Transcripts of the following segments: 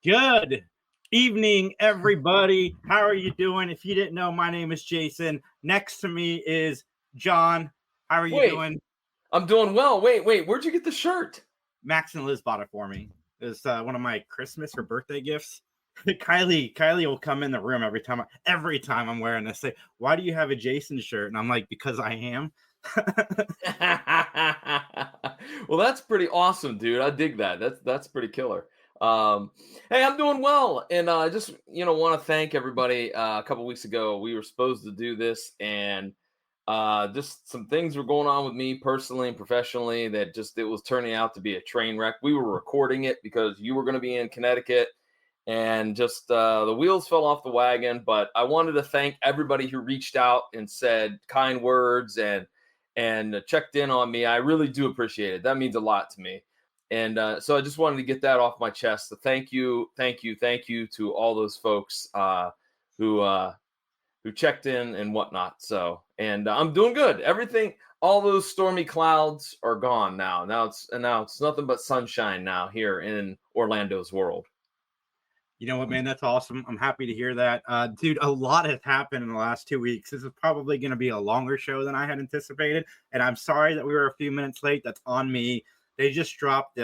Good evening, everybody. How are you doing? If you didn't know, my name is Jason. Next to me is John. How are you doing? I'm doing well. Wait. Where'd you get the shirt? Max and Liz bought it for me. It's one of my Christmas or birthday gifts. Kylie will come in the room every time I'm wearing this. Say, why do you have a Jason shirt? And I'm like, because I am. Well, that's pretty awesome, dude. I dig that. That's pretty killer. Hey, I'm doing well, and I just want to thank everybody. A couple weeks ago, we were supposed to do this, and just some things were going on with me personally and professionally that it was turning out to be a train wreck. We were recording it because you were going to be in Connecticut, and just the wheels fell off the wagon. But I wanted to thank everybody who reached out and said kind words and checked in on me. I really do appreciate it. That means a lot to me. And so I just wanted to get that off my chest. So thank you to all those folks who checked in and whatnot. So, and I'm doing good. Everything, all those stormy clouds are gone now. Now it's nothing but sunshine now here in Orlando's world. You know what, man? That's awesome. I'm happy to hear that. Dude, a lot has happened in the last 2 weeks. This is probably going to be a longer show than I had anticipated. And I'm sorry that we were a few minutes late. That's on me. They just dropped,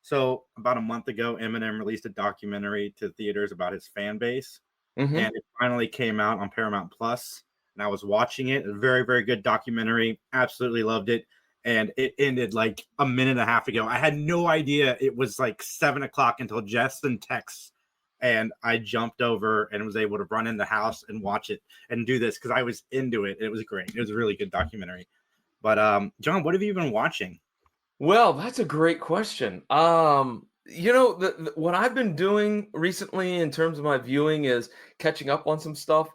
so about a month ago, Eminem released a documentary to theaters about his fan base. Mm-hmm. And it finally came out on Paramount Plus. And I was watching it. A very, very good documentary. Absolutely loved it. And it ended like a minute and a half ago. I had no idea it was like 7 o'clock until Justin texts. And I jumped over and was able to run in the house and watch it and do this because I was into it. It was great. It was a really good documentary. But John, what have you been watching? Well, that's a great question. What I've been doing recently in terms of my viewing is catching up on some stuff.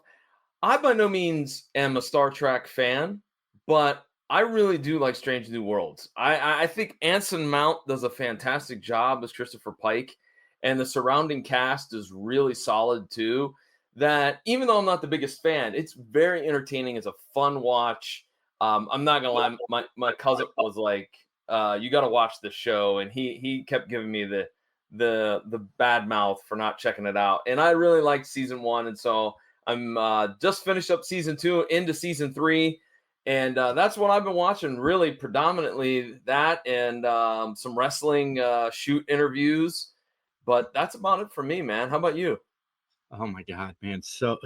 I by no means am a Star Trek fan, but I really do like Strange New Worlds. I think Anson Mount does a fantastic job as Christopher Pike, and the surrounding cast is really solid too. That even though I'm not the biggest fan, it's very entertaining. It's a fun watch. I'm not gonna lie, my cousin was like, you got to watch the show, and he kept giving me the bad mouth for not checking it out. And I really liked season 1, and so I'm just finished up season 2 into season 3, and that's what I've been watching. Really, predominantly that and some wrestling shoot interviews. But that's about it for me, man. How about you? Oh my God, man. So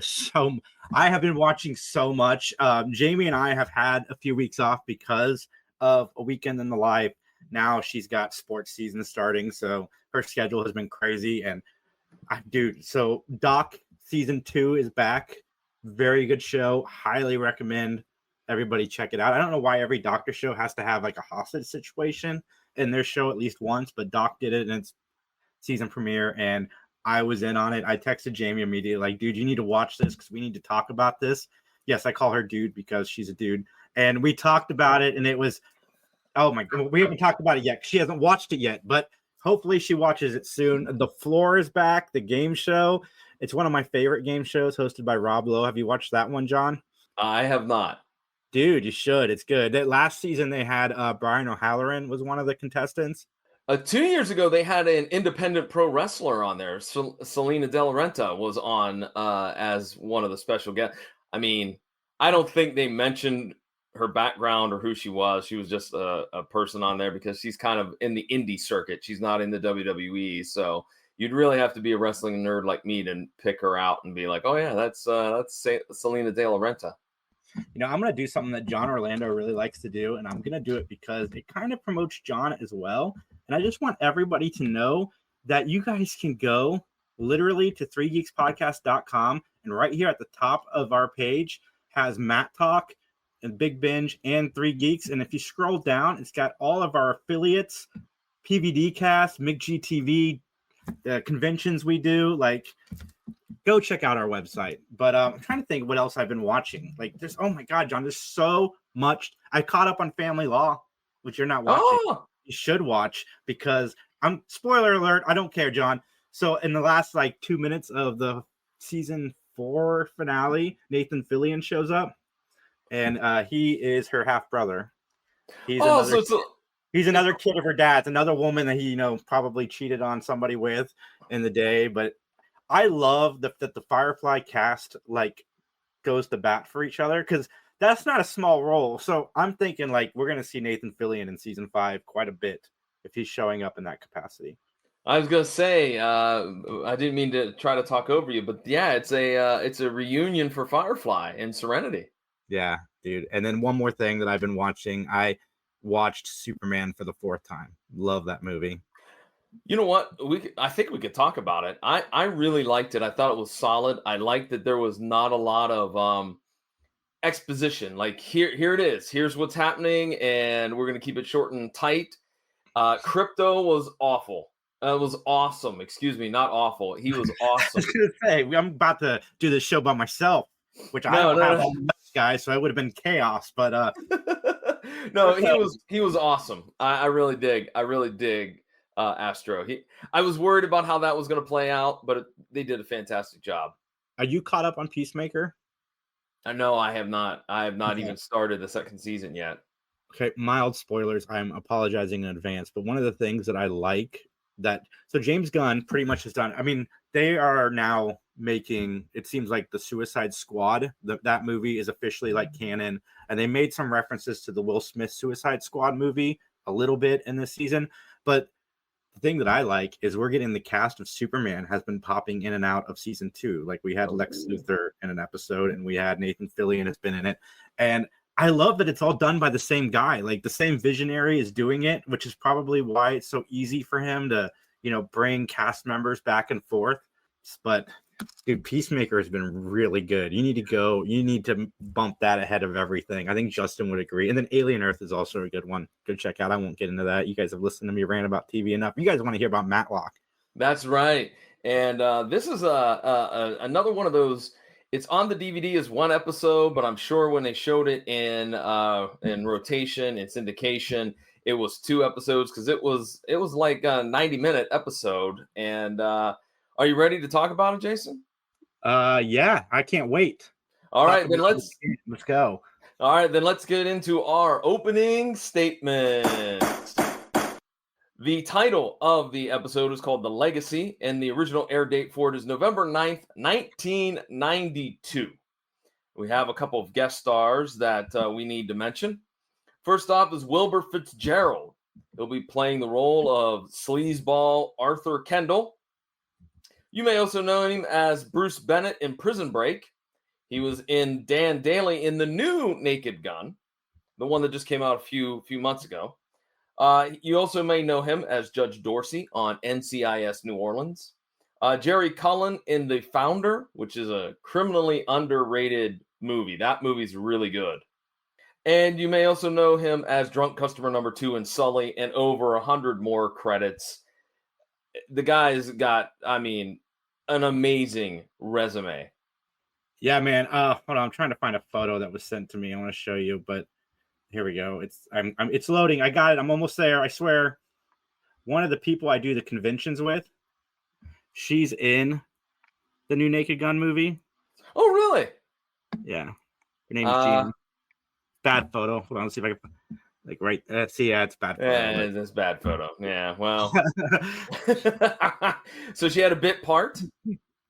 I have been watching so much. Jamie and I have had a few weeks off because of A Weekend in the Life. Now she's got sports season starting, so her schedule has been crazy. And so Doc season 2 is back. Very good show. Highly recommend everybody check it out. I don't know why every doctor show has to have like a hostage situation in their show at least once, but Doc did it, and it's season premiere, and I was in on it. I texted Jamie immediately, like, dude, you need to watch this because we need to talk about this. Yes, I call her dude because she's a dude. And we talked about it, and it was, oh my God, we haven't talked about it yet. She hasn't watched it yet, but hopefully she watches it soon. The Floor is back, the game show. It's one of my favorite game shows hosted by Rob Lowe. Have you watched that one, John? I have not. Dude, you should. It's good. Last season they had Brian O'Halloran was one of the contestants. 2 years ago, they had an independent pro wrestler on there. Selena De La Renta was on as one of the special guests. I mean, I don't think they mentioned her background or who she was. She was just a person on there because she's kind of in the indie circuit. She's not in the WWE. So you'd really have to be a wrestling nerd like me to pick her out and be like, oh, yeah, that's Selena De La Renta. You know, I'm going to do something that John Orlando really likes to do, and I'm going to do it because it kind of promotes John as well. And I just want everybody to know that you guys can go literally to 3geekspodcast.com, and right here at the top of our page has Mattalk and Big Binge and 3 Geeks. And if you scroll down, it's got all of our affiliates, PVD Cast, McGTV, the conventions we do. Like, go check out our website. But I'm trying to think what else I've been watching. Like, there's, oh my God, John, there's so much. I caught up on Family Law, which you're not watching. Oh. You should watch because spoiler alert, I don't care, John. So in the last like 2 minutes of the season 4 finale, Nathan Fillion shows up, and he is her half brother. So He's another kid of her dad's, another woman that he, probably cheated on somebody with in the day. But I love that the Firefly cast goes to bat for each other, because that's not a small role. So I'm thinking we're going to see Nathan Fillion in season 5 quite a bit if he's showing up in that capacity. I was gonna say, I didn't mean to try to talk over you, but yeah, it's a reunion for Firefly and Serenity. Yeah, dude. And then one more thing that I've been watching, I watched Superman for the 4th time. Love that movie. You know what? I think we could talk about it. I really liked it. I thought it was solid. I liked that there was not a lot of exposition. Like here it is. Here's what's happening, and we're gonna keep it short and tight. Crypto was awful. It was awesome. Excuse me, not awful. He was I awesome. was gonna say, I'm about to do this show by myself, which I don't have all the guys, so it would have been chaos. But no, he was awesome. I really dig Astro. I was worried about how that was going to play out, but they did a fantastic job. Are you caught up on Peacemaker? I know I have not. I have not even started the second season yet. Okay, mild spoilers. I'm apologizing in advance, but one of the things that I like so James Gunn pretty much has done. I mean, they are now making, it seems like, the Suicide Squad. That movie is officially canon, and they made some references to the Will Smith Suicide Squad movie a little bit in this season. But the thing that I like is we're getting the cast of Superman has been popping in and out of season 2. We had Lex Luthor in an episode, and we had Nathan Fillion has been in it. And I love that it's all done by the same guy. The same visionary is doing it, which is probably why it's so easy for him to, bring cast members back and forth. But dude, Peacemaker has been really good. You need to bump that ahead of everything. I think Justin would agree. And then Alien Earth is also a good one. Go check out. I won't get into that. You guys have listened to me rant about TV enough. You guys want to hear about Matlock. That's right. And this is another one of those. It's on the DVD as one episode, but I'm sure when they showed it in rotation, in syndication, it was 2 episodes, because it was like a 90-minute episode. And are you ready to talk about it, Jason? Yeah, I can't wait. All right, then let's go. All right, then let's get into our opening statement. The title of the episode is called The Legacy, and the original air date for it is November 9th, 1992. We have a couple of guest stars that we need to mention. First off is Wilbur Fitzgerald. He'll be playing the role of sleazeball Arthur Kendall. You may also know him as Bruce Bennett in Prison Break. He was in Dan Daly in the new Naked Gun, the one that just came out a few months ago. You also may know him as Judge Dorsey on NCIS New Orleans. Jerry Cullen in The Founder, which is a criminally underrated movie. That movie's really good. And you may also know him as drunk customer number 2 in Sully, and over 100 more credits. The guy's got, an amazing resume. Yeah, man. Hold on, I'm trying to find a photo that was sent to me. I want to show you, but here we go. It's loading. I got it. I'm almost there. I swear. One of the people I do the conventions with, she's in the new Naked Gun movie. Oh, really? Yeah. Her name is Jean. Bad photo. Hold on. Let's see if I can right. See, yeah, it's bad photo. Yeah, it's bad photo. Yeah. Well. So she had a bit part.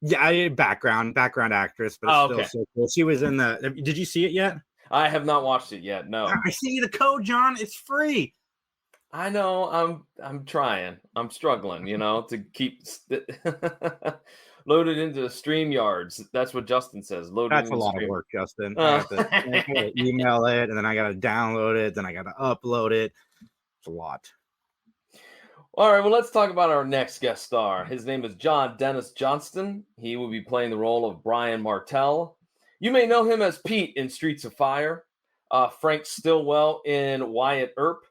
Yeah, background actress, but it's still so cool. She was in the. Did you see it yet? I have not watched it yet. No. I see the code, John. It's free. I know. I'm trying. I'm struggling. To keep loaded into StreamYards. That's what Justin says. That's a lot of work, Justin. I have to email it, and then I got to download it, then I got to upload it. It's a lot. All right, well, let's talk about our next guest star. His name is John Dennis Johnston. He will be playing the role of Brian Martell. You may know him as Pete in Streets of Fire, Frank Stillwell in Wyatt Earp,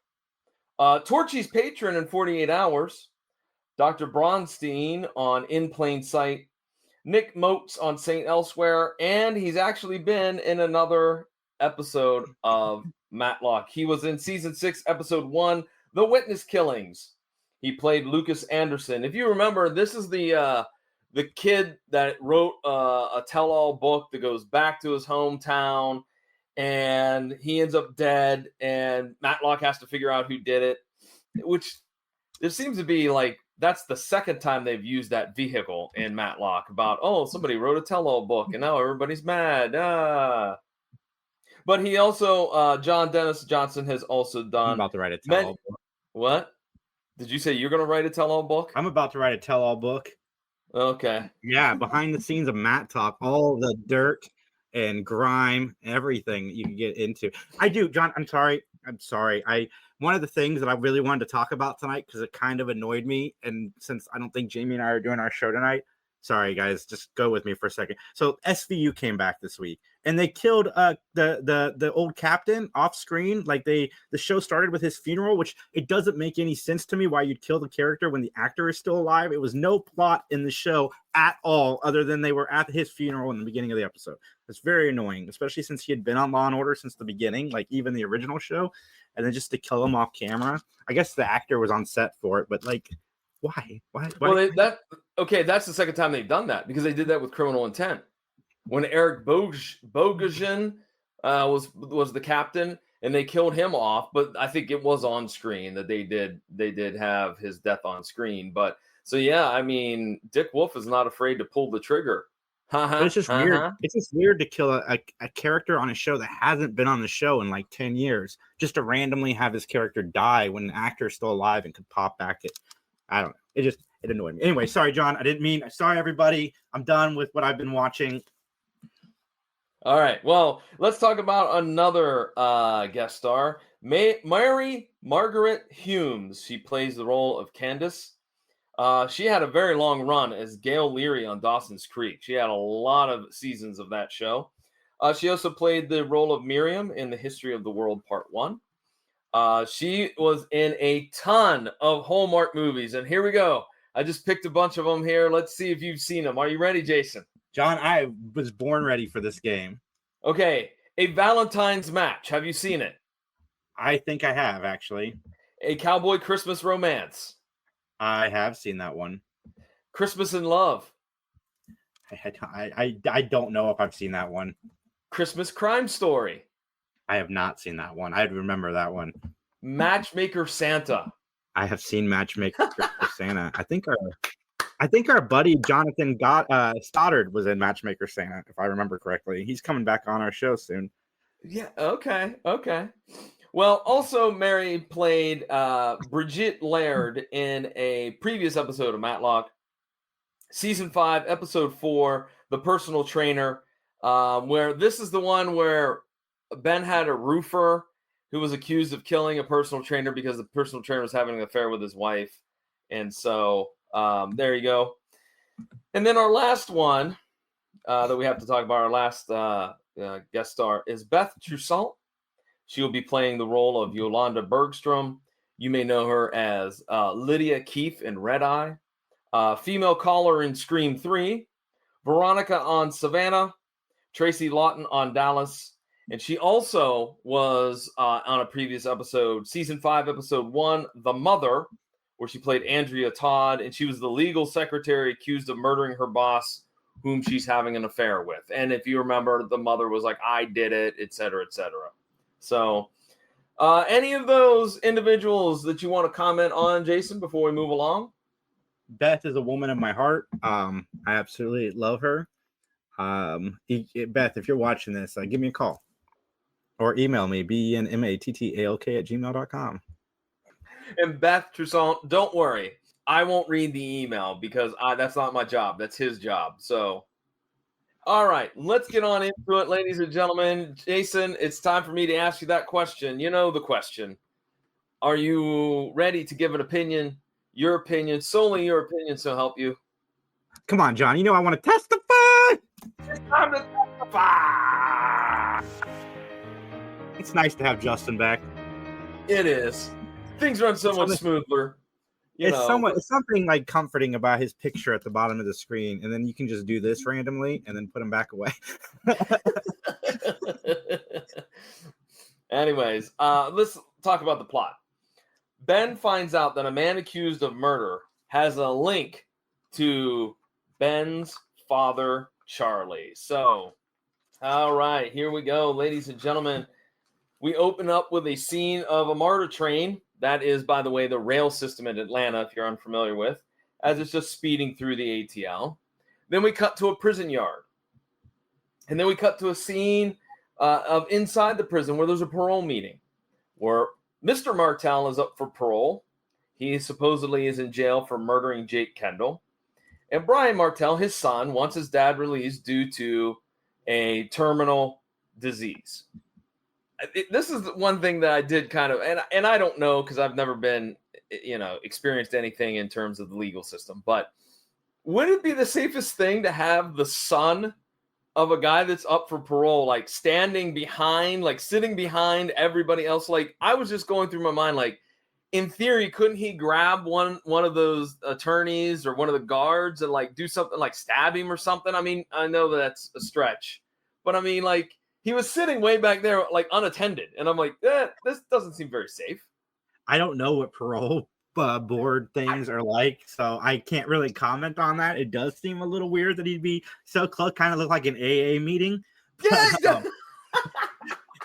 Torchy's patron in 48 Hours, Dr. Bronstein on In Plain Sight, Nick Moats on St. Elsewhere, and he's actually been in another episode of Matlock. He was in Season 6, Episode 1, The Witness Killings. He played Lucas Anderson. If you remember, this is the kid that wrote a tell-all book that goes back to his hometown, and he ends up dead, and Matlock has to figure out who did it. which there seems to be like that's the second time they've used that vehicle in Matlock about, oh, somebody wrote a tell-all book and now everybody's mad. But he also, John Dennis Johnson has also I'm done. about to write a tell-all book. What? Did you say you're going to write a tell-all book? I'm about to write a tell-all book. Okay. Yeah, behind the scenes of Mattalk, all the dirt and grime, everything you can get into. I do, John. I'm sorry. One of the things that I really wanted to talk about tonight, because it kind of annoyed me, and since I don't think Jamie and I are doing our show tonight, sorry guys, just go with me for a second. So SVU came back this week, and they killed the old captain off screen. Like the show started with his funeral, which it doesn't make any sense to me why you'd kill the character when the actor is still alive. It was no plot in the show at all, other than they were at his funeral in the beginning of the episode. It's very annoying, especially since he had been on Law and Order since the beginning, like even the original show, and then just to kill him off camera. I guess the actor was on set for it, but like, why? Well, that's the second time they've done that, because they did that with Criminal Intent when Eric Bogosian was the captain, and they killed him off. But I think it was on screen that they did have his death on screen. But so yeah, I mean, Dick Wolf is not afraid to pull the trigger. But it's just weird. It's just weird to kill a character on a show that hasn't been on the show in like 10 years, just to randomly have his character die when an actor is still alive and could pop back. I don't know. It annoyed me. Anyway, sorry, John. I didn't mean. Sorry, everybody. I'm done with what I've been watching. All right. Well, let's talk about another guest star, Mary Margaret Humes. She plays the role of Candace. She had a very long run as Gail Leary on Dawson's Creek. She had a lot of seasons of that show. She also played the role of Miriam in The History of the World Part 1. She was in a ton of Hallmark movies. And here we go. I just picked a bunch of them here. Let's see if you've seen them. Are you ready, Jason? John, I was born ready for this game. Okay. A Valentine's Match. Have you seen it? I think I have, actually. A Cowboy Christmas Romance. I have seen that one. Christmas in Love. I don't know if I've seen that one. Christmas Crime Story. I have not seen that one. I'd remember that one. Matchmaker Santa. I have seen Matchmaker Santa. I think our buddy Jonathan Stoddard was in Matchmaker Santa, if I remember correctly. He's coming back on our show soon. Yeah. Okay. Well, also Mary played Bridget Laird in a previous episode of Matlock, season 5, episode 4, The Personal Trainer, where this is the one where Ben had a roofer who was accused of killing a personal trainer because the personal trainer was having an affair with his wife. And so there you go. And then our last one that we have to talk about, our last guest star, is Beth Toussaint. She will be playing the role of Yolanda Bergstrom. You may know her as Lydia Keefe in Red Eye, female caller in Scream 3, Veronica on Savannah, Tracy Lawton on Dallas. And she also was on a previous episode, season 5, episode 1, The Mother, where she played Andrea Todd, and she was the legal secretary accused of murdering her boss, whom she's having an affair with. And if you remember, the mother was like, I did it, etc., etc. So any of those individuals that you want to comment on, Jason, before we move along? Beth is a woman of my heart. I absolutely love her. Beth, if you're watching this, give me a call or email me, benmattalk@gmail.com. And Beth Toussaint, don't worry. I won't read the email because that's not my job. That's his job. So, all right, let's get on into it, ladies and gentlemen. Jason, it's time for me to ask you that question. You know the question. Are you ready to give an opinion? Your opinion, solely your opinion, so help you. Come on, John. You know I want to testify. It's time to testify. It's nice to have Justin back. It is. Things run so much smoother. It's something like comforting about his picture at the bottom of the screen, and then you can just do this randomly and then put him back away. Anyways, let's talk about the plot. Ben finds out that a man accused of murder has a link to Ben's father, Charlie. So, all right, here we go, ladies and gentlemen. We open up with a scene of a MARTA train That is, by the way, the rail system in Atlanta, if you're unfamiliar with, as it's just speeding through the ATL. Then we cut to a prison yard. And then we cut to a scene of inside the prison where there's a parole meeting where Mr. Martell is up for parole. He supposedly is in jail for murdering Jake Kendall. And Brian Martell, his son, wants his dad released due to a terminal disease. This is one thing that I did kind of, and I don't know because I've never been, experienced anything in terms of the legal system, but would it be the safest thing to have the son of a guy that's up for parole, like standing behind, like sitting behind everybody else? Like, I was just going through my mind, like, in theory, couldn't he grab one of those attorneys or one of the guards and like do something like stab him or something? I mean, I know that's a stretch, but I mean, like, he was sitting way back there, like unattended. And I'm like, this doesn't seem very safe. I don't know what parole board things are like, so I can't really comment on that. It does seem a little weird that he'd be so close, kind of look like an AA meeting. Yeah.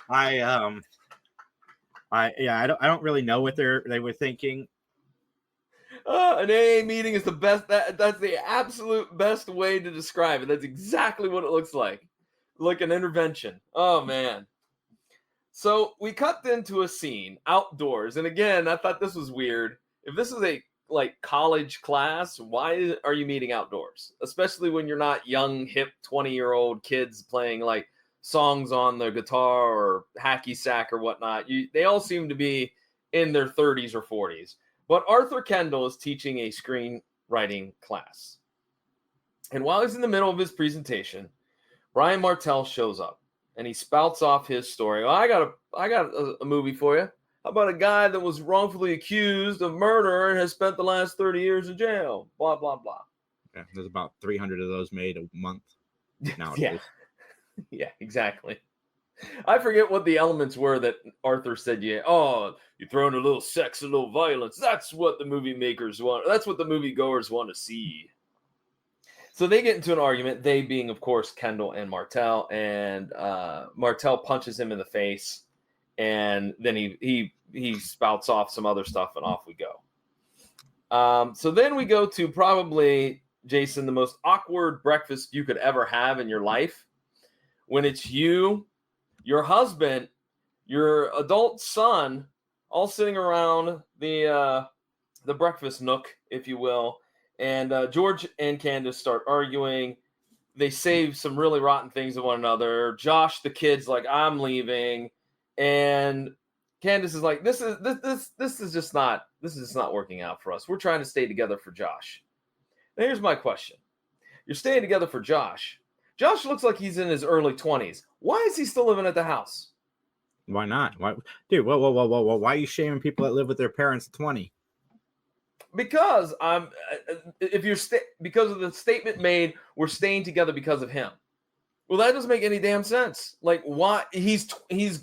I don't really know what they were thinking. An AA meeting is the best. That's the absolute best way to describe it. That's exactly what it looks like an intervention. Oh man. So we cut into a scene outdoors, and again, I thought this was weird. If this is a like college class, why are you meeting outdoors? Especially when you're not young, hip, 20-year-old kids playing like songs on the guitar or hacky sack or whatnot. They all seem to be in their 30s or 40s. But Arthur Kendall is teaching a screenwriting class. And while he's in the middle of his presentation, Brian Martell shows up and he spouts off his story. Well, I got a movie for you. How about a guy that was wrongfully accused of murder and has spent the last 30 years in jail? Blah, blah, blah. Yeah, there's about 300 of those made a month nowadays. Yeah, exactly. I forget what the elements were that Arthur said. Yeah, you throw in a little sex, a little violence. That's what the movie makers want. That's what the movie goers want to see. So they get into an argument, they being, of course, Kendall and Martell, and Martell punches him in the face, and then he spouts off some other stuff, and off we go. So then we go to probably, Jason, the most awkward breakfast you could ever have in your life, when it's you, your husband, your adult son, all sitting around the breakfast nook, if you will. And George and Candace start arguing. They say some really rotten things to one another. Josh, the kid's like, I'm leaving. And Candace is like, this is just not working out for us. We're trying to stay together for Josh. Now here's my question. You're staying together for Josh. Josh looks like he's in his early 20s. Why is he still living at the house? Why not? Why, dude? Whoa! Why are you shaming people that live with their parents at 20? Because because of the statement made, we're staying together because of him. Well, that doesn't make any damn sense. Like, why? He's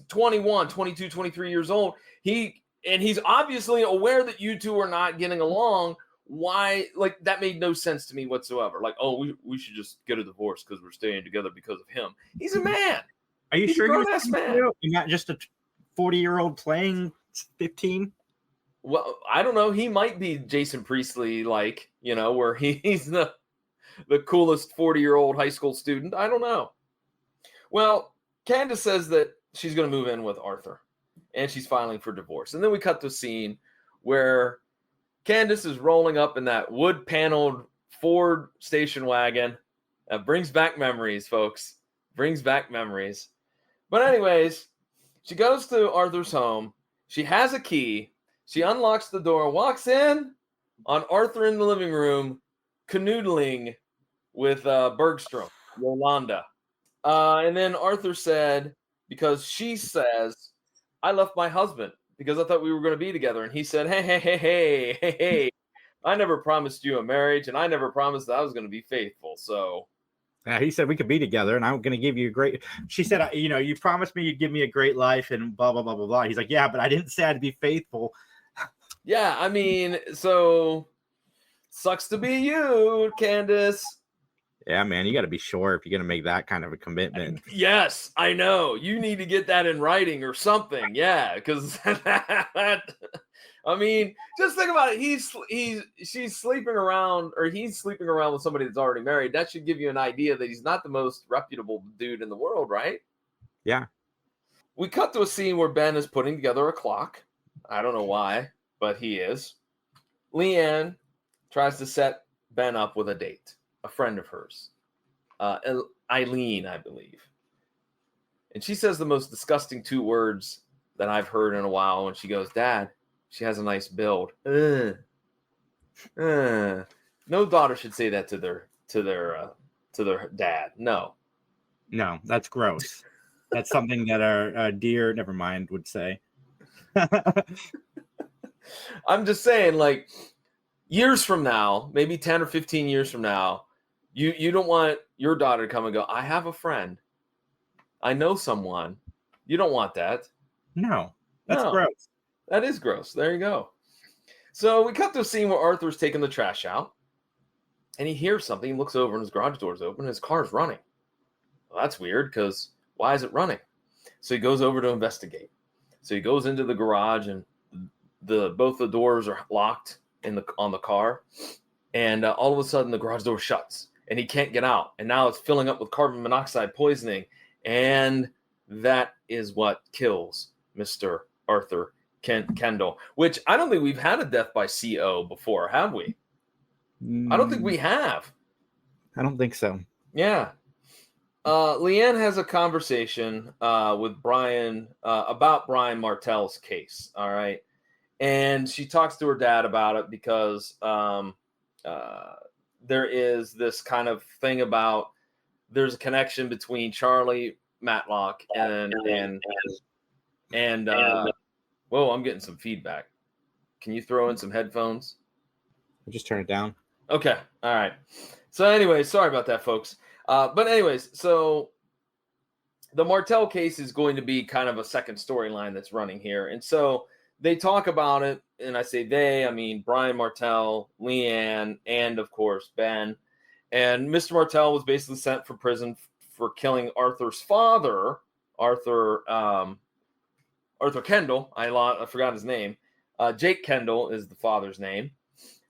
21, 22, 23 years old. He's obviously aware that you two are not getting along. Why? Like, that made no sense to me whatsoever. Like, we should just get a divorce because we're staying together because of him. He's a man. Are you He's sure a grown-ass man? You're not just a 40-year-old playing 15? Well, I don't know. He might be Jason Priestley, like, where he's the coolest 40-year-old high school student. I don't know. Well, Candace says that she's going to move in with Arthur, and she's filing for divorce. And then we cut to a scene where Candace is rolling up in that wood-paneled Ford station wagon. That brings back memories, folks. Brings back memories. But anyways, she goes to Arthur's home. She has a key. She unlocks the door, walks in on Arthur in the living room, canoodling with Bergstrom, Yolanda. And then Arthur said, because she says, I left my husband because I thought we were going to be together. And he said, hey, I never promised you a marriage, and I never promised that I was going to be faithful. So he said we could be together, and I'm going to give you a great. She said, you promised me you'd give me a great life, and blah blah blah blah blah. He's like, yeah, but I didn't say I'd be faithful. Yeah, I mean, so sucks to be you, Candace. Yeah, man, you got to be sure if you're going to make that kind of a commitment. Yes, I know. You need to get that in writing or something. Yeah, because I mean, just think about it. She's sleeping around, or he's sleeping around with somebody that's already married. That should give you an idea that he's not the most reputable dude in the world, right? Yeah. We cut to a scene where Ben is putting together a clock. I don't know why, but he is. Leanne tries to set Ben up with a date, a friend of hers, Eileen, I believe. And she says the most disgusting 2 words that I've heard in a while. And she goes, "Dad, she has a nice build." Ugh. No daughter should say that to their dad. No. No, that's gross. That's something that our dear, never mind, would say. I'm just saying, like, years from now, maybe 10 or 15 years from now, you don't want your daughter to come and go, "I have a friend. I know someone." You don't want that. No, that's No, gross. that is gross. There you go. So we cut to a scene where Arthur's taking the trash out, and he hears something. He looks over, and his garage door's open, and his car's running. Well, that's weird, because why is it running? So he goes over to investigate. So he goes into the garage, and both the doors are locked on the car, and all of a sudden the garage door shuts, and he can't get out. And now it's filling up with carbon monoxide poisoning, and that is what kills Mr. Arthur Kendall. Which I don't think we've had a death by CO before, have we? I don't think we have. I don't think so. Yeah. Leanne has a conversation with Brian about Brian Martell's case. All right. And she talks to her dad about it because there is this kind of thing about there's a connection between Charlie Matlock and whoa, I'm getting some feedback. Can you throw in some headphones? I'll just turn it down. Okay. All right. So anyways, sorry about that, folks. But anyways, so the Martell case is going to be kind of a second storyline that's running here. And so they talk about it, and I say they, I mean Brian Martell, Leanne, and of course Ben. And Mr. Martell was basically sent for prison for killing Arthur's father, Arthur Kendall. I forgot his name. Jake Kendall is the father's name.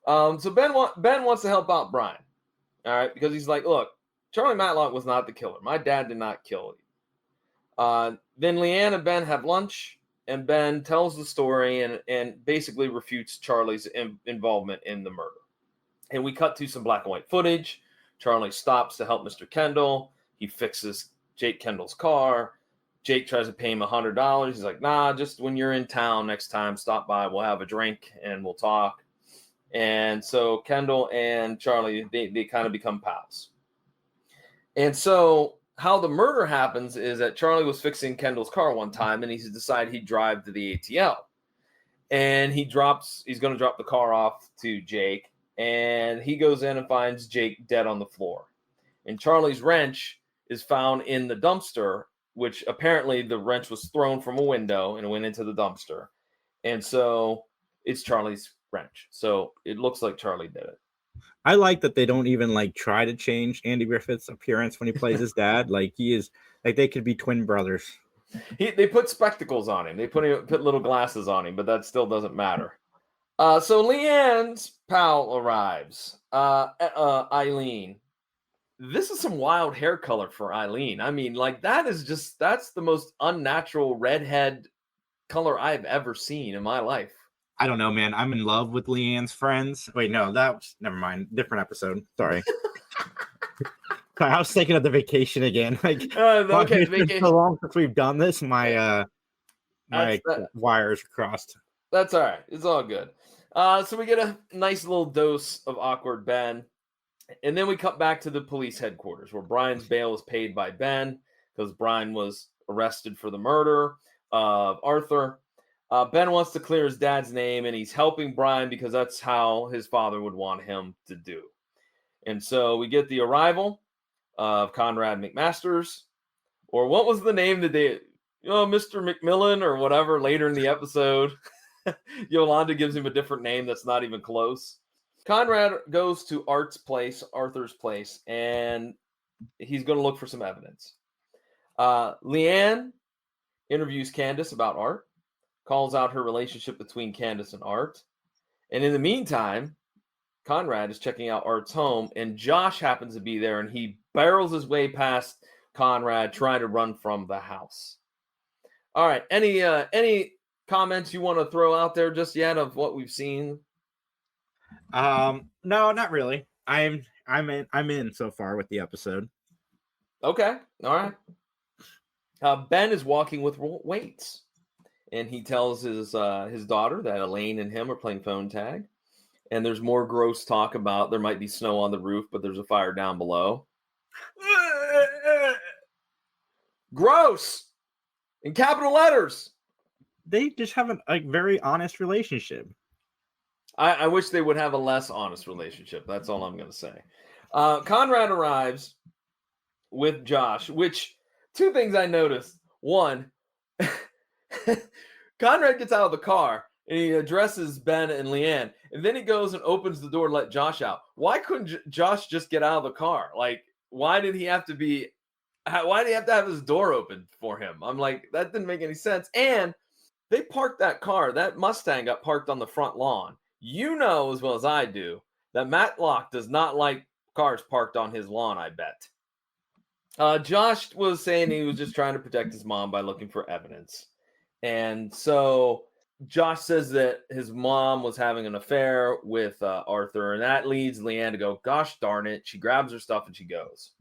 So Ben wants to help out Brian, all right, because he's like, look, Charlie Matlock was not the killer. My dad did not kill you. Then Leanne and Ben have lunch, and Ben tells the story and basically refutes Charlie's involvement in the murder. And we cut to some black and white footage. Charlie stops to help Mr. Kendall. He fixes Jake Kendall's car. Jake tries to pay him $100. He's like, nah, just when you're in town next time, stop by. We'll have a drink and we'll talk. And so Kendall and Charlie, they kind of become pals. And so how the murder happens is that Charlie was fixing Kendall's car one time, and he decided he'd drive to the ATL. And he's going to drop the car off to Jake, and he goes in and finds Jake dead on the floor. And Charlie's wrench is found in the dumpster, which apparently the wrench was thrown from a window and it went into the dumpster. And so it's Charlie's wrench. So it looks like Charlie did it. I like that they don't even like try to change Andy Griffith's appearance when he plays his dad. Like he is like they could be twin brothers. They put spectacles on him. They put little glasses on him, but that still doesn't matter. So Leanne's pal arrives. Eileen. This is some wild hair color for Eileen. I mean, like that's the most unnatural redhead color I've ever seen in my life. I don't know, man. I'm in love with Leanne's friends. Wait, no, never mind. Different episode. Sorry. I was thinking of the vacation again. Like, okay, it's been so long since we've done this. My wires crossed. That's all right. It's all good. So we get a nice little dose of awkward Ben. And then we cut back to the police headquarters where Brian's bail is paid by Ben because Brian was arrested for the murder of Arthur. Ben wants to clear his dad's name, and he's helping Brian because that's how his father would want him to do. And so we get the arrival of Conrad McMasters, or what was the name that Mr. McMillan or whatever later in the episode. Yolanda gives him a different name that's not even close. Conrad goes to Arthur's place, and he's going to look for some evidence. Leanne interviews Candace about Art. calls out her relationship between Candace and Art. And in the meantime, Conrad is checking out Art's home, and Josh happens to be there, and he barrels his way past Conrad, trying to run from the house. All right, any comments you want to throw out there just yet of what we've seen? No, not really. I'm in so far with the episode. Okay, all right. Ben is walking with weights, and he tells his daughter that Elaine and him are playing phone tag. And there's more gross talk about there might be snow on the roof, but there's a fire down below. Gross! In capital letters. They just have a very honest relationship. I wish they would have a less honest relationship. That's all I'm going to say. Conrad arrives with Josh, which, two things I noticed. One, Conrad gets out of the car, and he addresses Ben and Leanne, and then he goes and opens the door to let Josh out. Why couldn't Josh just get out of the car? Like, why did he have to have his door open for him? I'm like, that didn't make any sense. And they parked that car. That Mustang got parked on the front lawn. You know as well as I do that Matlock does not like cars parked on his lawn, I bet. Josh was saying he was just trying to protect his mom by looking for evidence. And so Josh says that his mom was having an affair with Arthur, and that leads Leanne to go, gosh darn it. She grabs her stuff and she goes.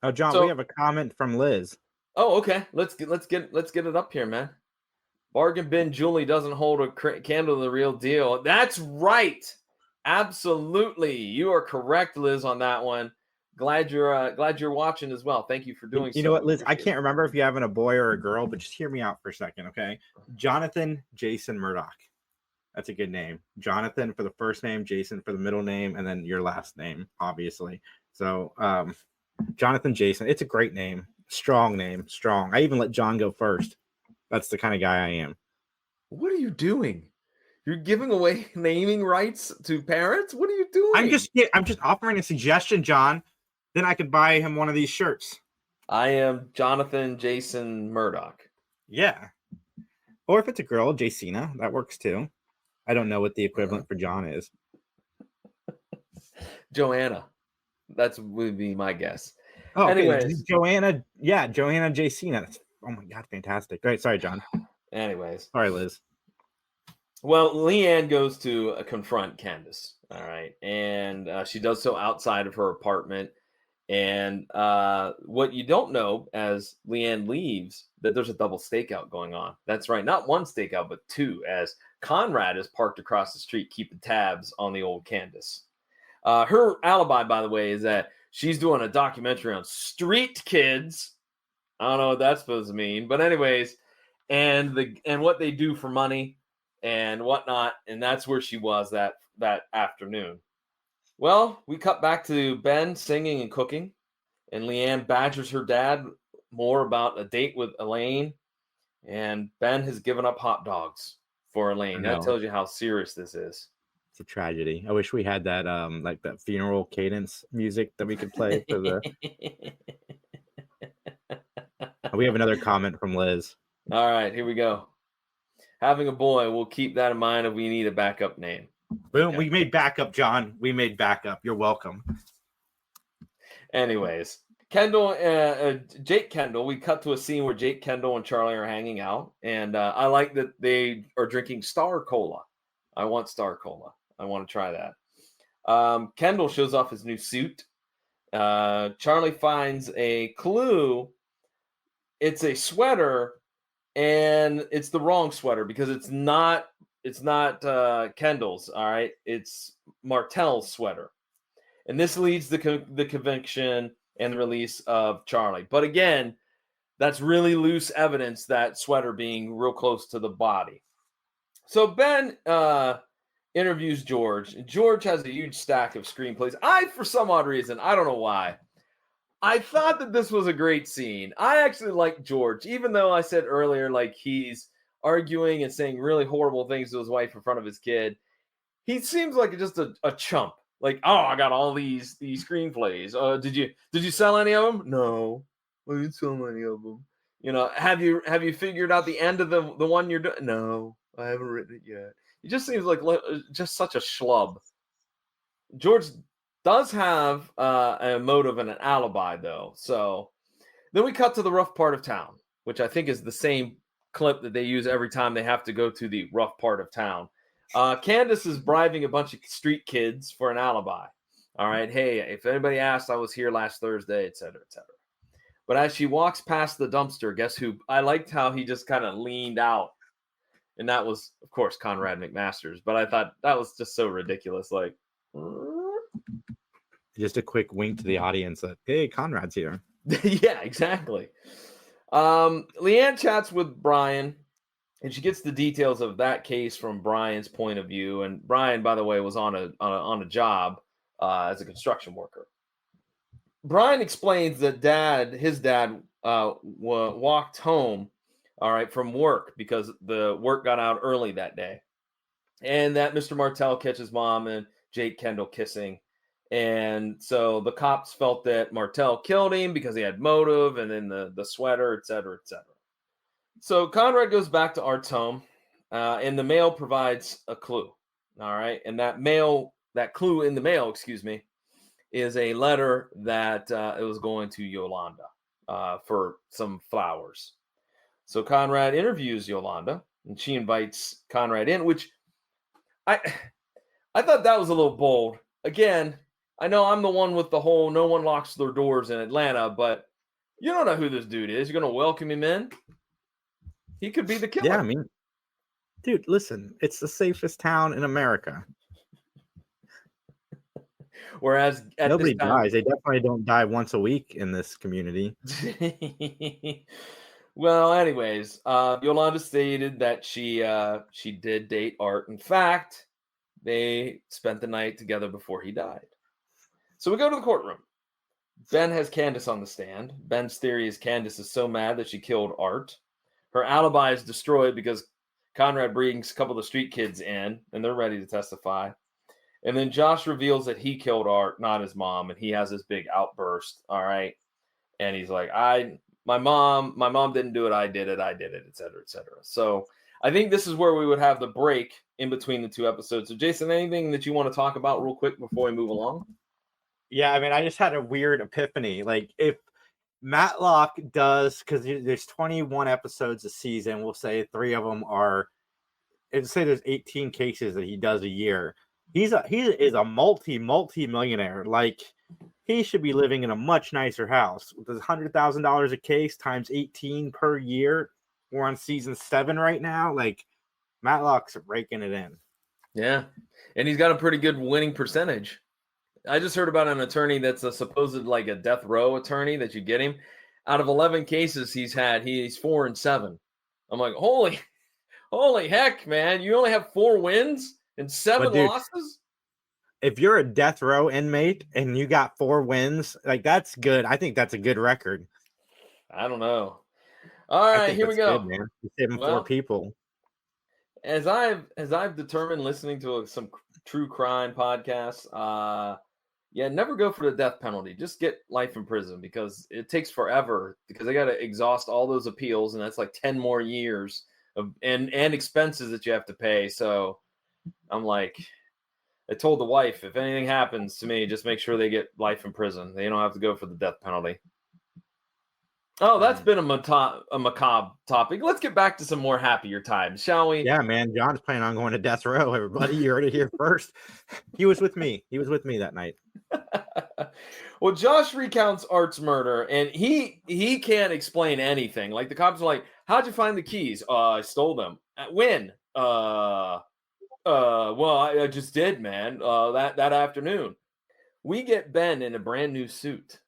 Oh, John, we have a comment from Liz. Oh, okay. Let's get it up here, man. Bargain bin Julie doesn't hold a candle to the real deal. That's right. Absolutely. You are correct, Liz, on that one. Glad you're watching as well. Thank you for doing so. You know what, Liz? I can't remember if you having a boy or a girl, but just hear me out for a second, okay? Jonathan Jason Murdoch. That's a good name. Jonathan for the first name, Jason for the middle name, and then your last name, obviously. So, Jonathan Jason. It's a great name. Strong name. Strong. I even let John go first. That's the kind of guy I am. What are you doing? You're giving away naming rights to parents? What are you doing? I'm just offering a suggestion, John. Then I could buy him one of these shirts. I am Jonathan Jason Murdoch. Yeah. Or if it's a girl, Jacina, that works too. I don't know what the equivalent for John is. Joanna. That would be my guess. Oh, anyways. Okay. Joanna. Yeah, Joanna Jacina. That's, oh my God, fantastic. All right, sorry, John. Anyways. Sorry, Liz. Well, Leanne goes to confront Candace. All right. And she does so outside of her apartment. And what you don't know as Leanne leaves, that there's a double stakeout going on. That's right. Not one stakeout, but two, as Conrad is parked across the street, keeping tabs on the old Candace. Her alibi, by the way, is that she's doing a documentary on street kids. I don't know what that's supposed to mean. But anyways, and what they do for money and whatnot. And that's where she was that afternoon. Well, we cut back to Ben singing and cooking, and Leanne badgers her dad more about a date with Elaine, and Ben has given up hot dogs for Elaine. That tells you how serious this is. It's a tragedy. I wish we had that like that funeral cadence music that we could play for the. We have another comment from Liz. All right, here we go. Having a boy, we'll keep that in mind if we need a backup name. Boom, okay. We made backup, John. We made backup. You're welcome. Anyways, Jake Kendall, we cut to a scene where Jake Kendall and Charlie are hanging out. And I like that they are drinking Star Cola. I want Star Cola. I want to try that. Kendall shows off his new suit. Charlie finds a clue. It's a sweater, and it's the wrong sweater because it's not Kendall's, all right? It's Martell's sweater. And this leads to the conviction and the release of Charlie. But again, that's really loose evidence, that sweater being real close to the body. So Ben interviews George. George has a huge stack of screenplays. For some odd reason, I don't know why, I thought that this was a great scene. I actually like George, even though I said earlier, like, he's arguing and saying really horrible things to his wife in front of his kid. He seems like just a chump. Like, oh, I got all these screenplays. Did you sell any of them? No, I didn't sell any of them. You know, have you figured out the end of the one you're doing? No, I haven't written it yet. He just seems like just such a schlub. George does have a motive and an alibi, though. So then we cut to the rough part of town, which I think is the same clip that they use every time they have to go to the rough part of town. Candace is bribing a bunch of street kids for an alibi. All right, hey, if anybody asked, I was here last Thursday, et cetera, et cetera. But as she walks past the dumpster, guess who? I liked how he just kind of leaned out. And that was, of course, Conrad McMasters. But I thought that was just so ridiculous. Like, just a quick wink to the audience that, hey, Conrad's here. Yeah, exactly. Leanne chats with Brian, and she gets the details of that case from Brian's point of view. And Brian, by the way, was on a job as a construction worker. Brian explains that his dad walked home, all right, from work because the work got out early that day, and that Mr. Martell catches mom and Jake Kendall kissing. And so the cops felt that Martell killed him because he had motive, and then the sweater, et cetera, et cetera. So Conrad goes back to Art's home, and the mail provides a clue. All right. And that clue in the mail, is a letter that it was going to Yolanda for some flowers. So Conrad interviews Yolanda, and she invites Conrad in, which I thought that was a little bold. Again, I know I'm the one with the whole no one locks their doors in Atlanta, but you don't know who this dude is. You're going to welcome him in? He could be the killer. Yeah, I mean, dude, listen, it's the safest town in America. Whereas nobody dies. They definitely don't die once a week in this community. Well, anyways, Yolanda stated that she did date Art. In fact, they spent the night together before he died. So we go to the courtroom. Ben has Candace on the stand. Ben's theory is Candace is so mad that she killed Art. Her alibi is destroyed because Conrad brings a couple of the street kids in, and they're ready to testify. And then Josh reveals that he killed Art, not his mom, and he has this big outburst. All right. And he's like, my mom didn't do it. I did it, et cetera, et cetera. So I think this is where we would have the break in between the two episodes. So Jason, anything that you want to talk about real quick before we move along? Yeah. I mean, I just had a weird epiphany. Like if Matlock does, because there's 21 episodes a season, we'll say 3 of them are, let's say there's 18 cases that he does a year. He is a multi-millionaire. Like he should be living in a much nicer house. With $100,000 a case times 18 per year. We're on season 7 right now. Like Matlock's raking it in. Yeah, and he's got a pretty good winning percentage. I just heard about an attorney that's a supposed like a death row attorney that you get him. Out of 11 cases he's 4-7. I'm like, holy heck, man! You only have 4 wins. And 7 losses? If you're a death row inmate and you got 4 wins, like that's good. I think that's a good record. I don't know. All right, here we go. Good, man. You're saving 4 people. As I've determined listening to some true crime podcasts, never go for the death penalty. Just get life in prison because it takes forever because they got to exhaust all those appeals, and that's like 10 more years of and expenses that you have to pay. So I'm like, I told the wife, if anything happens to me, just make sure they get life in prison. They don't have to go for the death penalty. Oh, that's been a macabre topic. Let's get back to some more happier times, shall we? Yeah, man. John's planning on going to death row, everybody. You heard it here first. He was with me. He was with me that night. Well, Josh recounts Art's murder, and he can't explain anything. Like the cops are like, how'd you find the keys? I stole them. When? Well, I just did, man. That afternoon. We get Ben in a brand new suit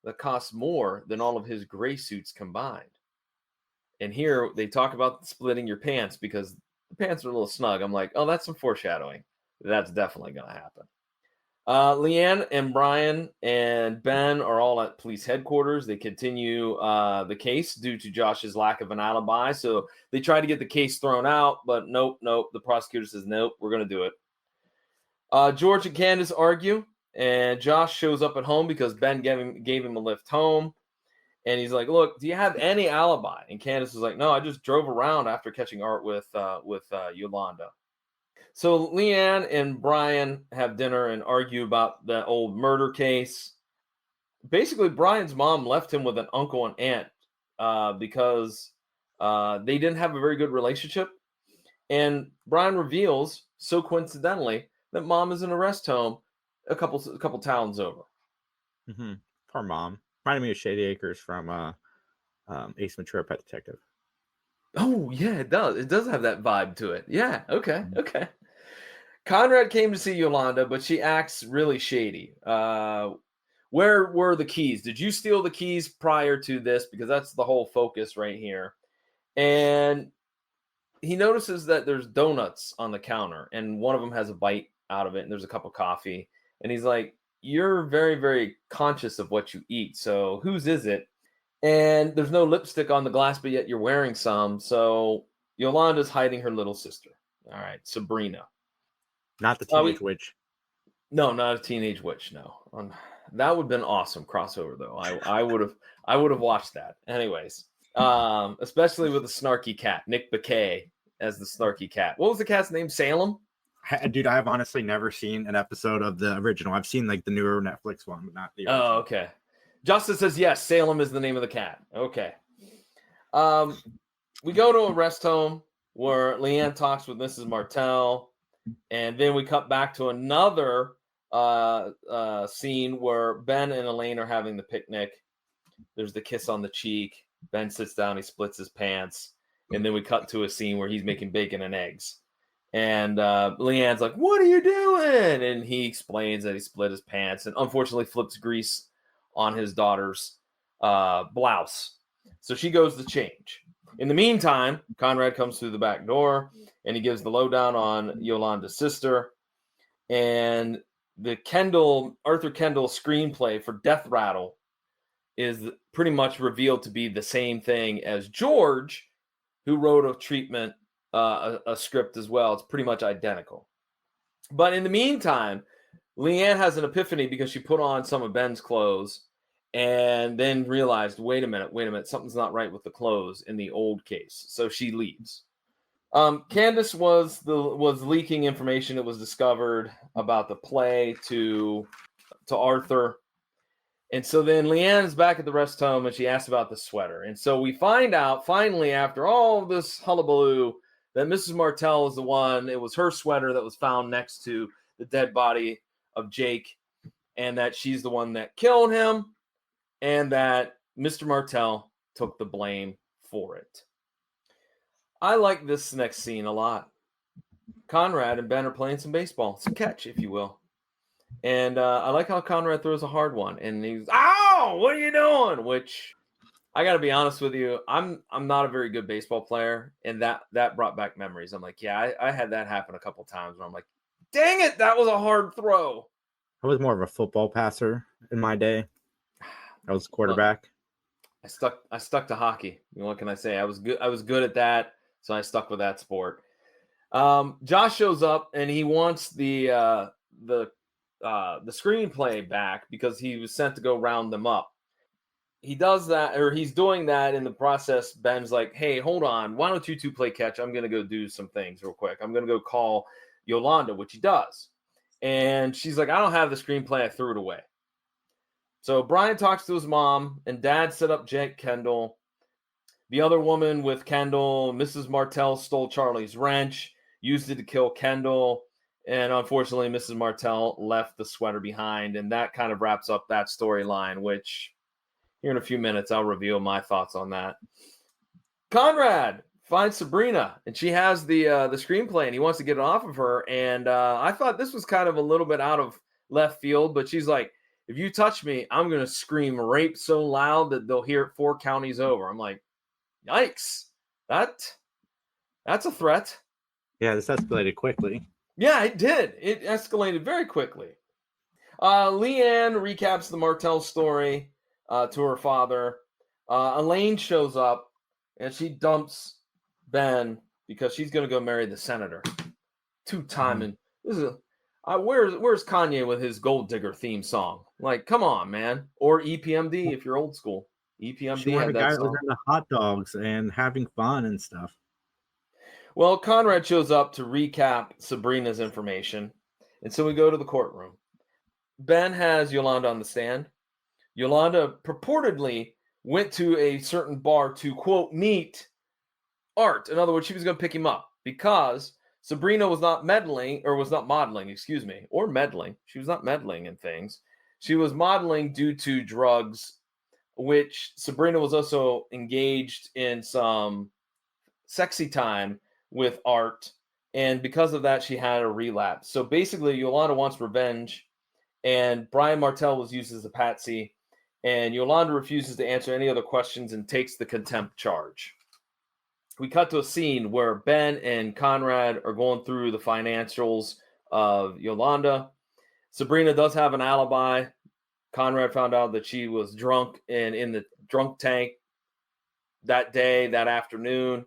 that costs more than all of his gray suits combined. And here they talk about splitting your pants because the pants are a little snug. I'm like, oh, that's some foreshadowing. That's definitely going to happen. Leanne and Brian and Ben are all at police headquarters. They continue the case due to Josh's lack of an alibi. So they try to get the case thrown out, but nope. The prosecutor says, nope, we're going to do it. George and Candace argue, and Josh shows up at home because Ben gave him a lift home. And he's like, look, do you have any alibi? And Candace was like, no, I just drove around after catching Art with Yolanda. So Leanne and Brian have dinner and argue about the old murder case. Basically, Brian's mom left him with an uncle and aunt because they didn't have a very good relationship. And Brian reveals, so coincidentally, that mom is in a rest home a couple towns over. Mm-hmm. Poor mom. Reminded me of Shady Acres from Ace Ventura: Pet Detective. Oh, yeah, it does. It does have that vibe to it. Yeah, okay. Conrad came to see Yolanda, but she acts really shady. Where were the keys? Did you steal the keys prior to this? Because that's the whole focus right here. And he notices that there's donuts on the counter, and one of them has a bite out of it, and there's a cup of coffee. And he's like, you're very, very conscious of what you eat. So whose is it? And there's no lipstick on the glass, but yet you're wearing some. So Yolanda's hiding her little sister. All right, Sabrina. Not the teenage witch. No, not a teenage witch. No, that would have been awesome crossover though. I would have watched that. Anyways, especially with the snarky cat, Nick Bakay as the snarky cat. What was the cat's name? Salem. Dude, I've honestly never seen an episode of the original. I've seen like the newer Netflix one, but not the original. Oh, okay. Justice says yes. Salem is the name of the cat. Okay. We go to a rest home where Leanne talks with Mrs. Martell, and then we cut back to another scene where Ben and Elaine are having the picnic. There's the kiss on the cheek. Ben sits down. He splits his pants, and then we cut to a scene where he's making bacon and eggs. And Leanne's like, what are you doing? And he explains that he split his pants and unfortunately flips grease on his daughter's blouse. So she goes to change. In the meantime, Conrad comes through the back door and he gives the lowdown on Yolanda's sister. And the Arthur Kendall screenplay for Death Rattle is pretty much revealed to be the same thing as George, who wrote a script as well. It's pretty much identical. But in the meantime, Leanne has an epiphany because she put on some of Ben's clothes and then realized, wait a minute, something's not right with the clothes in the old case. So she leaves. Candace was leaking information that was discovered about the play to Arthur. And so then Leanne is back at the rest home and she asks about the sweater. And so we find out finally, after all this hullabaloo, that Mrs. Martell is the one. It was her sweater that was found next to the dead body of Jake, and that she's the one that killed him, and that Mr. Martell took the blame for it. I like this next scene a lot. Conrad and Ben are playing some baseball, some catch, if you will. And I like how Conrad throws a hard one, and he's, "Ow, what are you doing?" Which, I got to be honest with you, I'm not a very good baseball player, and that brought back memories. I'm like, yeah, I had that happen a couple times where I'm like, dang it, that was a hard throw. I was more of a football passer in my day. I was quarterback. Well, I stuck to hockey. What can I say? I was good at that, so I stuck with that sport. Josh shows up and he wants the screenplay back because he was sent to go round them up. He does that, or he's doing that. In the process, Ben's like, hey, hold on. Why don't you two play catch? I'm going to go do some things real quick. I'm going to go call Yolanda, which he does. And she's like, I don't have the screenplay. I threw it away. So Brian talks to his mom, and Dad set up Jake Kendall. The other woman with Kendall, Mrs. Martell, stole Charlie's wrench, used it to kill Kendall. And unfortunately, Mrs. Martell left the sweater behind. And that kind of wraps up that storyline, which here in a few minutes, I'll reveal my thoughts on that. Conrad finds Sabrina, and she has the screenplay, and he wants to get it off of her. And I thought this was kind of a little bit out of left field, but she's like, if you touch me, I'm going to scream rape so loud that they'll hear it 4 counties over. I'm like, yikes. That's a threat. Yeah, this escalated quickly. Yeah, it did. It escalated very quickly. Leanne recaps the Martell story to her father. Elaine shows up and she dumps Ben because she's going to go marry the senator. 2-time. And this is where's Kanye with his Gold Digger theme song? Like, come on, man. Or EPMD if you're old school. She EPMD wanted had a guy that that was song. into hot dogs and having fun and stuff. Well, Conrad shows up to recap Sabrina's information. And so we go to the courtroom. Ben has Yolanda on the stand. Yolanda purportedly went to a certain bar to, quote, meet Art. In other words, she was going to pick him up because Sabrina was not meddling, or was not modeling, excuse me, or meddling. She was not meddling in things. She was modeling due to drugs, which Sabrina was also engaged in some sexy time with Art. And because of that, she had a relapse. So basically, Yolanda wants revenge. And Brian Martell was used as a patsy. And Yolanda refuses to answer any other questions and takes the contempt charge. We cut to a scene where Ben and Conrad are going through the financials of Yolanda. Sabrina does have an alibi. Conrad found out that she was drunk and in the drunk tank that day, that afternoon.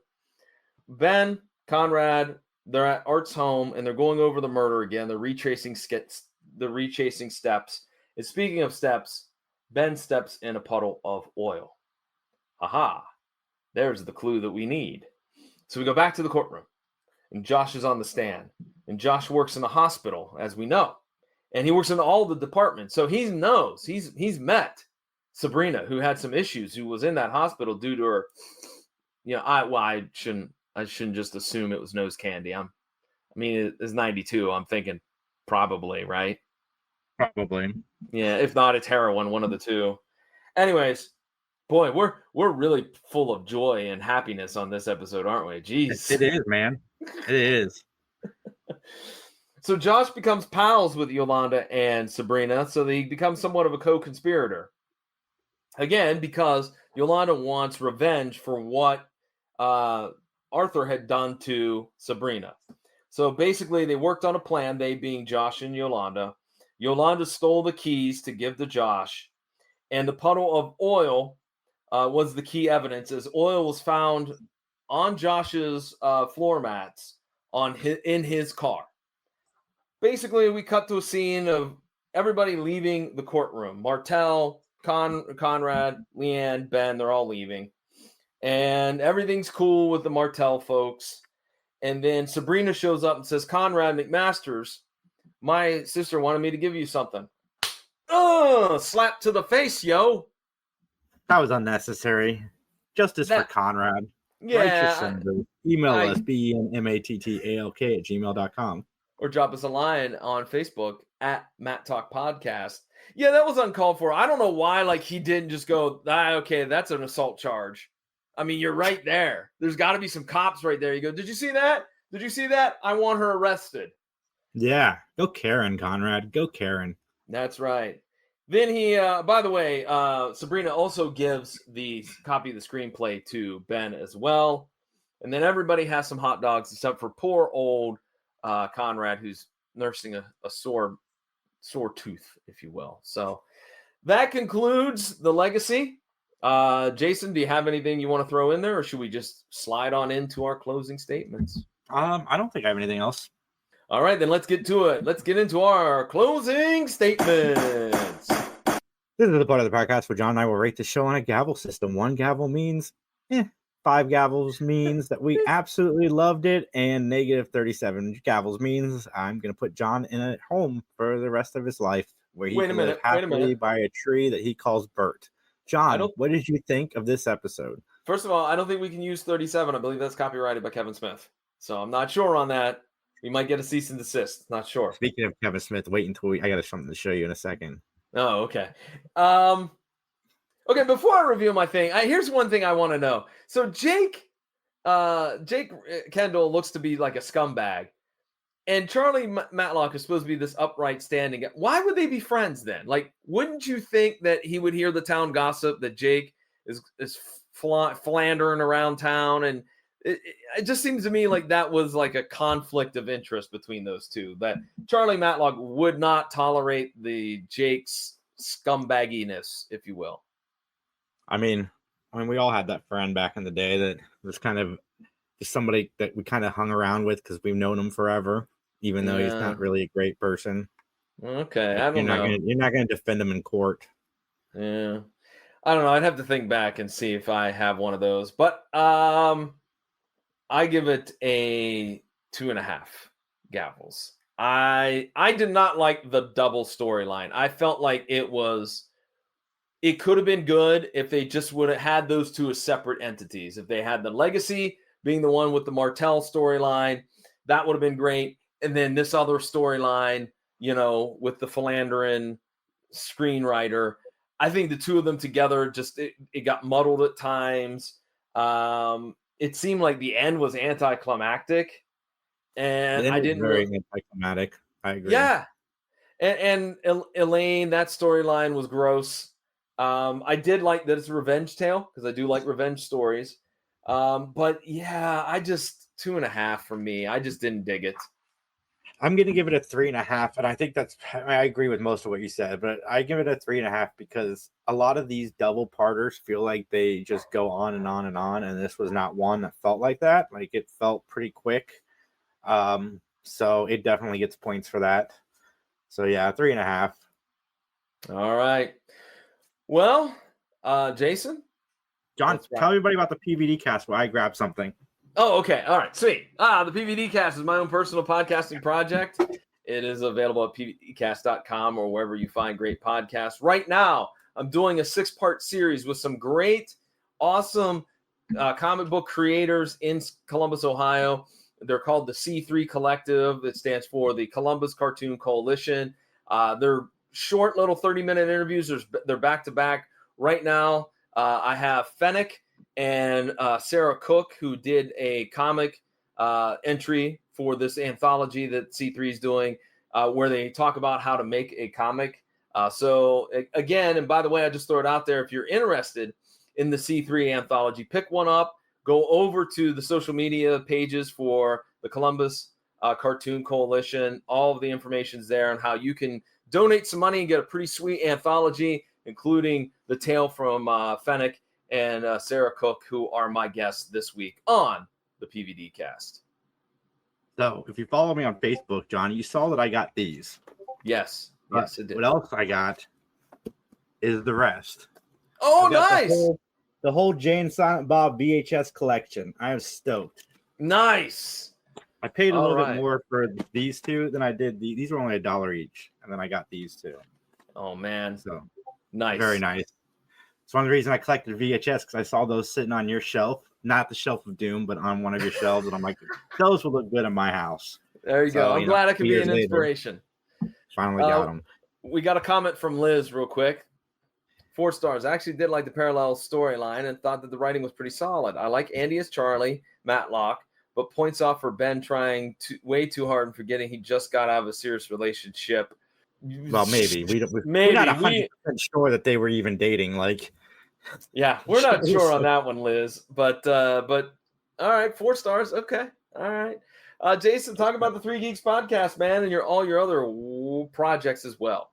Ben, Conrad, they're at Art's home and they're going over the murder again. They're retracing steps. And speaking of steps, Ben steps in a puddle of oil. Aha, there's the clue that we need. So we go back to the courtroom, and Josh is on the stand. And Josh works in the hospital, as we know. And he works in all the departments. So he knows, he's met Sabrina, who had some issues, who was in that hospital due to her, I shouldn't just assume it was nose candy. It's 92. I'm thinking probably, right? Probably. Yeah, if not, it's heroin, one of the two. Anyways, boy, we're really full of joy and happiness on this episode, aren't we? Jeez. It is, man. It is. So Josh becomes pals with Yolanda and Sabrina, so they become somewhat of a co-conspirator. Again, because Yolanda wants revenge for what Arthur had done to Sabrina. So basically, they worked on a plan, they being Josh and Yolanda. Yolanda stole the keys to give to Josh, and the puddle of oil was the key evidence, as oil was found on Josh's floor mats in his car. Basically, we cut to a scene of everybody leaving the courtroom. Martell, Conrad, Leanne, Ben, they're all leaving. And everything's cool with the Martell folks. And then Sabrina shows up and says, Conrad McMasters, my sister wanted me to give you something. Slap to the face, yo. That was unnecessary. Justice for Conrad. Yeah. Email us, benmattalk@gmail.com. Or drop us a line on Facebook at Mattalk Podcast. Yeah, that was uncalled for. I don't know why, he didn't just go, okay, that's an assault charge. I mean, you're right there. There's got to be some cops right there. You go, did you see that? Did you see that? I want her arrested. Yeah, go Karen, Conrad. Go Karen. That's right. Then he, by the way, Sabrina also gives the copy of the screenplay to Ben as well. And then everybody has some hot dogs except for poor old Conrad, who's nursing a sore tooth, if you will. So that concludes the legacy. Jason, do you have anything you want to throw in there, or should we just slide on into our closing statements? I don't think I have anything else. All right, then let's get to it. Let's get into our closing statements. This is the part of the podcast where John and I will rate the show on a gavel system. 1 gavel means 5 gavels means that we absolutely loved it, and negative 37 gavels means I'm going to put John in a home for the rest of his life, where he can live happily by a tree that he calls Bert. John, what did you think of this episode? First of all, I don't think we can use 37. I believe that's copyrighted by Kevin Smith. So I'm not sure on that. We might get a cease and desist. Not sure. Speaking of Kevin Smith, wait until I got something to show you in a second. Oh, okay. Okay, before I reveal my thing, here's one thing I want to know. So Jake Kendall looks to be like a scumbag. And Charlie Matlock is supposed to be this upright standing guy. Why would they be friends then? Wouldn't you think that he would hear the town gossip that Jake is philandering around town? And it just seems to me like that was like a conflict of interest between those two, that Charlie Matlock would not tolerate the Jake's scumbagginess, if you will. I mean, we all had that friend back in the day that was kind of just somebody that we kind of hung around with because we've known him forever, even though he's not really a great person. Okay, I don't know. You're not going to defend him in court. Yeah. I don't know. I'd have to think back and see if I have one of those. But I give it a 2.5 gavels. I did not like the double storyline. I felt like it could have been good if they just would have had those two as separate entities. If they had the legacy being the one with the Martell storyline, that would have been great. And then this other storyline, with the philandering screenwriter, I think the two of them together just it got muddled at times. It seemed like the end was anticlimactic, and It I is didn't very really. anticlimactic. I agree. Yeah, and Elaine, that storyline was gross. I did like that it's a revenge tale because I do like revenge stories. But yeah, I just 2.5 for me. I just didn't dig it. I'm going to give it a 3.5. And I think I agree with most of what you said, but I give it a 3.5 because a lot of these double parters feel like they just go on and on and on. And this was not one that felt like that. Like it felt pretty quick. So it definitely gets points for that. So yeah, 3.5. All right. Well, Jason? John, tell everybody about the PVD cast while I grab something. Oh, okay. All right. Sweet. The PVD cast is my own personal podcasting project. It is available at pvdcast.com or wherever you find great podcasts. Right now, I'm doing a 6-part series with some great, awesome comic book creators in Columbus, Ohio. They're called the C3 Collective. It stands for the Columbus Cartoon Coalition. They're short little 30-minute interviews. They're back-to-back. Right now, I have Fennec and Sarah Cook, who did a comic entry for this anthology that C3 is doing, where they talk about how to make a comic. So again, and by the way, I just throw it out there. If you're interested in the C3 anthology, pick one up, go over to the social media pages for the Columbus Cartoon Coalition. All of the information's there on how you can donate some money and get a pretty sweet anthology, including the tale from Fennec and Sarah Cook, who are my guests this week on the PVD cast. So if you follow me on Facebook, John, you saw that I got these. Yes. Yes, it did. What else I got is the rest. Oh, nice. The whole Jane Silent Bob VHS collection. I am stoked. Nice. I paid a little bit more for these two than I did. These were only $1 each. And then I got these two. Oh, man. So nice. Very nice. It's one of the reasons I collected VHS because I saw those sitting on your shelf, not the shelf of doom, but on one of your shelves, and I'm like, those will look good in my house. There you go. I'm glad I could be an inspiration. Finally got them. We got a comment from Liz real quick. 4 stars. I actually did like the parallel storyline and thought that the writing was pretty solid. I like Andy as Charlie, Matlock, but points off for Ben trying way too hard and forgetting he just got out of a serious relationship. Well, maybe. We're not 100% sure that they were even dating. Yeah, we're not sure on that one, Liz. But all right, 4 stars. Okay, all right. Jason, talk about the 3 Geeks podcast, man, and all your other projects as well.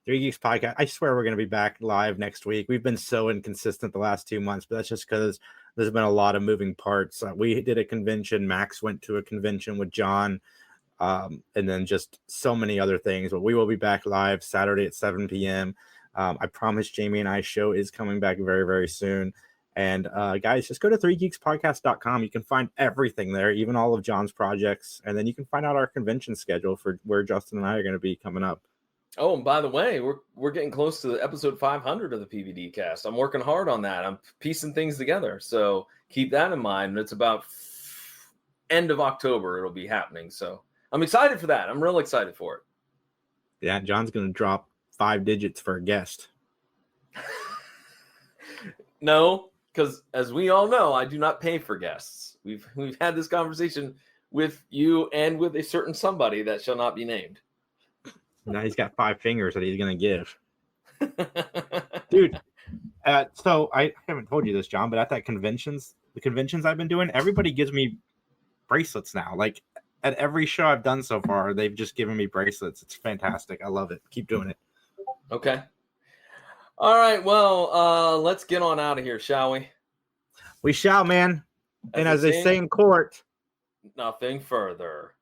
3 Geeks podcast. I swear we're going to be back live next week. We've been so inconsistent the last 2 months, but that's just because there's been a lot of moving parts. We did a convention. Max went to a convention with John. And then just so many other things. But we will be back live Saturday at 7 p.m. I promise Jamie and I's show is coming back very, very soon. And guys, just go to 3geekspodcast.com. You can find everything there, even all of John's projects. And then you can find out our convention schedule for where Justin and I are going to be coming up. Oh, and by the way, we're getting close to episode 500 of the PVD cast. I'm working hard on that. I'm piecing things together. So keep that in mind. It's about end of October it'll be happening. So I'm excited for that. I'm real excited for it. Yeah, John's going to drop 5 digits for a guest. No, because as we all know, I do not pay for guests. We've had this conversation with you and with a certain somebody that shall not be named. Now he's got 5 fingers that he's going to give. Dude, so I haven't told you this, John, but at the conventions I've been doing, everybody gives me bracelets now. Like, at every show I've done so far, they've just given me bracelets. It's fantastic. I love it. Keep doing it. Okay. All right. Well, let's get on out of here, shall we? We shall, man. And as they say in court, nothing further.